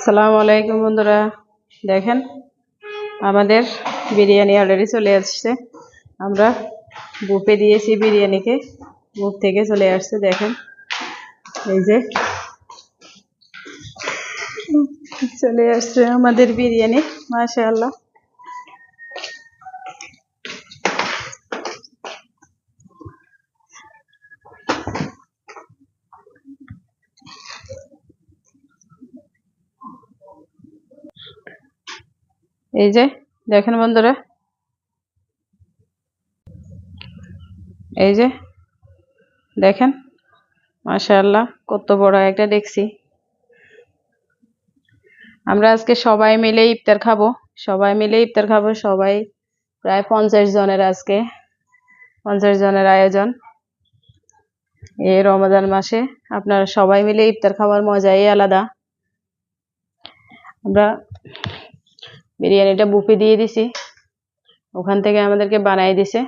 সালাম আলাইকুম বন্ধুরা, দেখেন আমাদের বিরিয়ানি অলরেডি চলে আসছে। আমরা বুফে দিয়েছি বিরিয়ানিকে, বুফ থেকে চলে আসছে। দেখেন এই যে চলে আসছে আমাদের বিরিয়ানি, মাশাআল্লাহ। এই যে দেখেন বন্ধুরা, এই যে দেখেন মাশাআল্লাহ কত বড় একটা দেখছি। আমরা আজকে সবাই মিলে ইফতার খাবো, সবাই প্রায় 50 জনের, আজকে 50 জনের আয়োজন। এই রমজান মাসে আপনারা সবাই মিলে ইফতার খাওয়ার মজাই আলাদা। আমরা বিরিয়ানিটা বুফে দিয়ে দিছি, ওখান থেকে আমাদেরকে বানাই দিছে।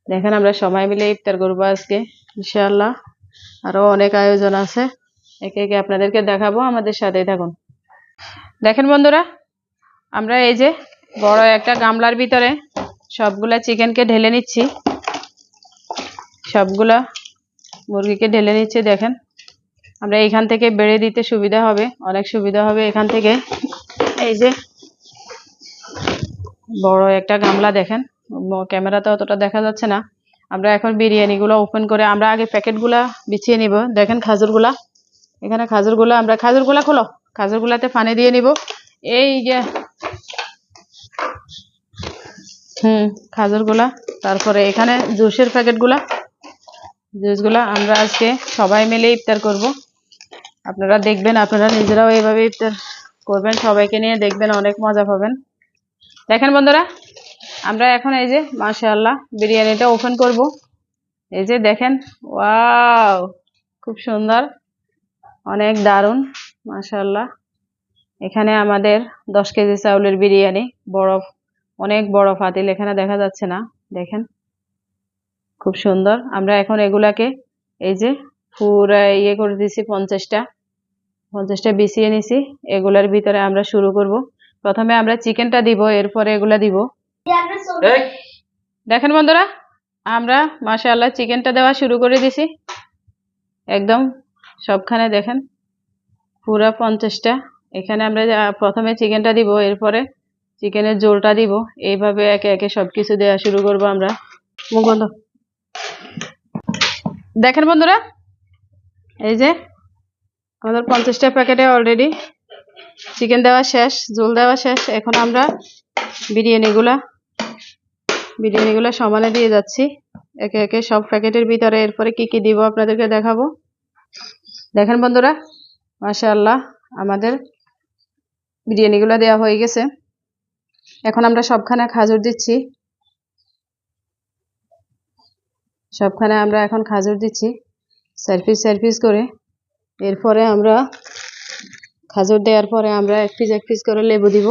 দেখেন আমরা সবাই মিলে ইফতার করবো আজকে ইনশাআল্লাহ। আরো অনেক আয়োজন আছে, একে একে আপনাদেরকে দেখাবো, আমাদের সাথেই থাকুন। দেখেন বন্ধুরা, আমরা এই যে বড় একটা গামলার ভিতরে সবগুলা চিকেনকে ঢেলে নিচ্ছি, সবগুলা মুরগিকে ঢেলে নিচ্ছি। দেখেন আমরা এখান থেকে বেড়ে দিতে সুবিধা হবে, অনেক সুবিধা হবে এখান থেকে। এই যে বড় একটা গামলা, দেখেন ক্যামেরাতে অতটা দেখা যাচ্ছে না। আমরা এখন বিরিয়ানিগুলো ওপেন করে আমরা আগে প্যাকেটগুলা বিছিয়ে নিব। দেখেন খাজুরগুলা, এখানে খাজুরগুলা, আমরা খাজুরগুলা খোলো, খাজুরগুলাতে পানি দিয়ে নিব। এই যে খাজুরগুলা, তারপরে এখানে জুসের প্যাকেটগুলা, জুসগুলা আমরা আজকে সবাই মিলে ইফতার করব। আপনারা দেখবেন, আপনারা নিজেরাও এইভাবে ইফতার করবেন, সবাইকে নিয়ে দেখবেন, অনেক মজা পাবেন। দেখেন বন্ধুরা, আমরা এখন এই যে মাশাআল্লাহ বিরিয়ানিটা ওপেন করব। এই যে দেখেন, ওয়াও খুব সুন্দর, অনেক দারুণ মাশাআল্লাহ। এখানে আমাদের 10 কেজি চাউলের বিরিয়ানি, বড় অনেক বড় পাতিল, এখানে দেখা যাচ্ছে না। দেখেন খুব সুন্দর। আমরা এখন এগুলাকে এই যে পুরা ইয়ে করে দিছি, 50টা বিছিয়ে নিছি। এগুলার ভিতরে আমরা শুরু করব। প্রথমে আমরা চিকেনটা দিব, এরপরে এগুলা দিব। দেখেন বন্ধুরা, আমরা মাশাআল্লাহ চিকেনটা দেওয়া শুরু করে দিছি একদম সবখানে। দেখেন পুরা 50টা। এখানে আমরা প্রথমে চিকেনটা দিব, এরপরে চিকেনের ঝোলটা দিব। এইভাবে একে একে সবকিছু দেওয়া শুরু করব আমরা। মুখ বন্ধ। দেখেন বন্ধুরা, এই যে আমাদের 50টা প্যাকেটে অলরেডি চিকেন দেওয়া শেষ, ঝোল দেওয়া শেষ। এখন আমরা বিরিয়ানিগুলা সমানে দিয়ে যাচ্ছি একে একে সব প্যাকেটের ভিতরে। এরপরে কি কি দিব আপনাদেরকে দেখাবো। দেখেন বন্ধুরা, মাশাআল্লাহ আমাদের বিরিয়ানিগুলো দেওয়া হয়ে গেছে। এখন আমরা সবখানে খাজুর দিচ্ছি, সবখানে আমরা এখন খাজুর দিচ্ছি সার্ভিস করে। এরপরে আমরা খাজুর দেওয়ার পরে আমরা এক পিস করে লেবু দিব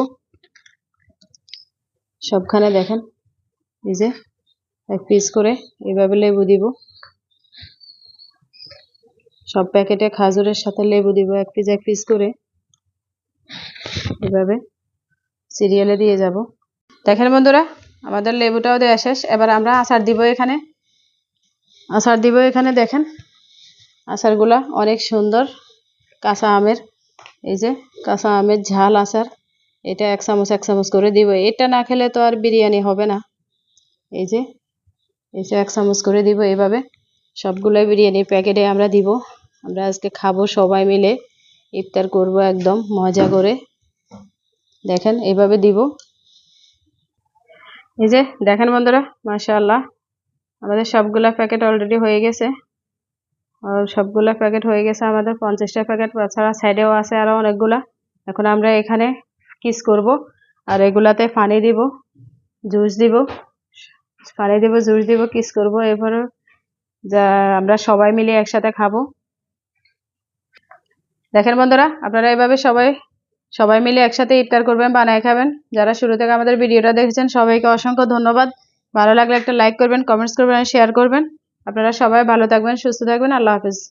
সবখানে। দেখেন এই যে এক পিস করে এইভাবে লেবু দিব, সব প্যাকেটে খাজুরের সাথে লেবু দিব এক পিস করে, এভাবে সিরিয়ালে দিয়ে যাব। দেখেন বন্ধুরা, আমাদের লেবুটাও দেওয়া শেষ। এবার আমরা আচার দিব এখানে। দেখেন আচারগুলা অনেক সুন্দর, কাঁচা আমের, এই যে কাঁচা আমের ঝাল আচার। এটা এক চামচ করে দিব। এটা না খেলে তো আর বিরিয়ানি হবে না। এই যে এক চামচ করে দিব। এইভাবে সবগুলো বিরিয়ানির প্যাকেটে আমরা দিব। আমরা আজকে খাবো, সবাই মিলে ইফতার করব একদম মজা করে। দেখেন এইভাবে দিব। এই যে দেখেন বন্ধুরা, মাশাআল্লাহ আমাদের সবগুলা প্যাকেট অলরেডি হয়ে গেছে। আর সবগুলা প্যাকেট হয়ে গেছে আমাদের 50টা প্যাকেট, তাছাড়া সাইডেও আছে আরো অনেকগুলা। এখন আমরা এখানে কিস করব, আর এগুলাতে পানি দিব, জুস দিব, জুস দিব, কিস করব। এরপরে যা আমরা সবাই মিলে একসাথে খাবো। দেখেন বন্ধুরা, আপনারা এভাবে সবাই মিলে একসাথে ইফতার করবেন, বানায় খাবেন। যারা শুরু থেকে আমাদের ভিডিওটা দেখেছেন সবাইকে অসংখ্য ধন্যবাদ। ভালো লাগলে একটা লাইক করবেন, কমেন্টস করবেন, শেয়ার করবেন। আপনারা সবাই ভালো থাকবেন, সুস্থ থাকবেন। আল্লাহ হাফেজ।